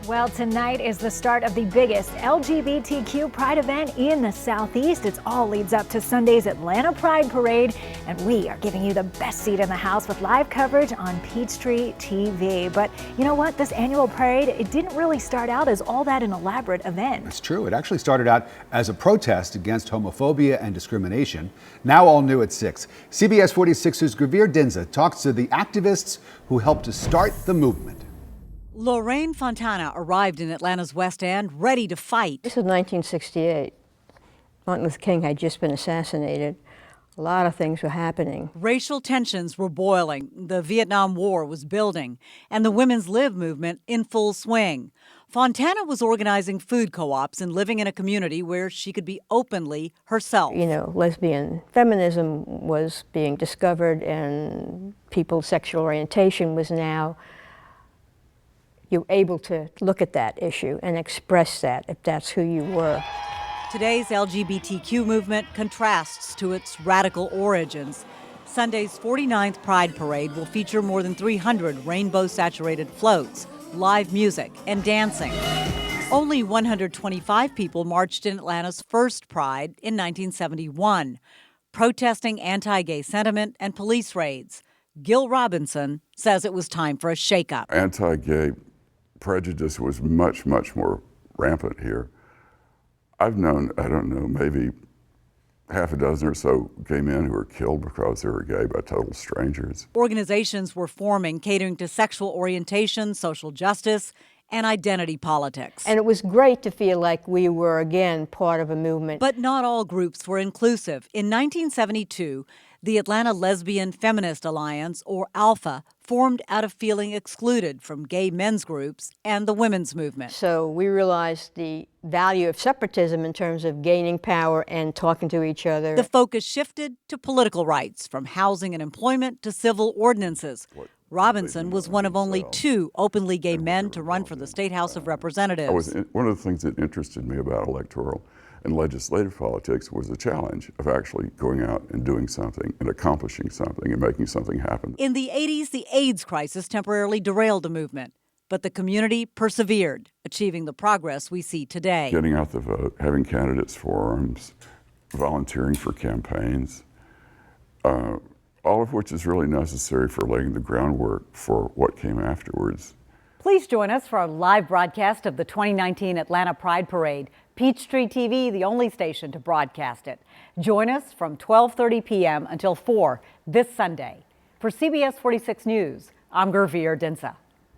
Well, tonight is the start of the biggest LGBTQ Pride event in the Southeast. It all leads up to Sunday's Atlanta Pride Parade, and we are giving you the best seat in the house with live coverage on Peachtree TV. But you know what? This annual parade, it didn't really start out as all that an elaborate event. It's true. It actually started out as a protest against homophobia and discrimination. Now all new at 6. CBS 46's Gravir Dinza talks to the activists who helped to start the movement. Lorraine Fontana arrived in Atlanta's West End ready to fight. This was 1968. Martin Luther King had just been assassinated. A lot of things were happening. Racial tensions were boiling, the Vietnam War was building, and the Women's Live movement in full swing. Fontana was organizing food co-ops and living in a community where she could be openly herself. You know, lesbian feminism was being discovered, and people's sexual orientation was now, you're able to look at that issue and express that if that's who you were. Today's LGBTQ movement contrasts to its radical origins. Sunday's 49th Pride Parade will feature more than 300 rainbow-saturated floats, live music, and dancing. Only 125 people marched in Atlanta's first Pride in 1971, protesting anti-gay sentiment and police raids. Gil Robinson says it was time for a shakeup. Anti-gay prejudice was much, much more rampant here. I've known, I don't know, maybe half a dozen or so gay men who were killed because they were gay by total strangers. Organizations were forming, catering to sexual orientation, social justice, and identity politics. And it was great to feel like we were, again, part of a movement. But not all groups were inclusive. In 1972, the Atlanta Lesbian Feminist Alliance, or ALPHA, formed out of feeling excluded from gay men's groups and the women's movement. So we realized the value of separatism in terms of gaining power and talking to each other. The focus shifted to political rights, from housing and employment to civil ordinances. Robinson was one of only 2 openly gay men to run for the State House of Representatives. One of the things that interested me about electoral and legislative politics was the challenge of actually going out and doing something and accomplishing something and making something happen. In the 80s, the AIDS crisis temporarily derailed the movement, but the community persevered, achieving the progress we see today. Getting out the vote, having candidates forums, volunteering for campaigns, all of which is really necessary for laying the groundwork for what came afterwards. Please join us for our live broadcast of the 2019 Atlanta Pride Parade. Peachtree TV, the only station to broadcast it. Join us from 12:30 p.m. until 4 this Sunday. For CBS 46 News, I'm Gravir Dinza.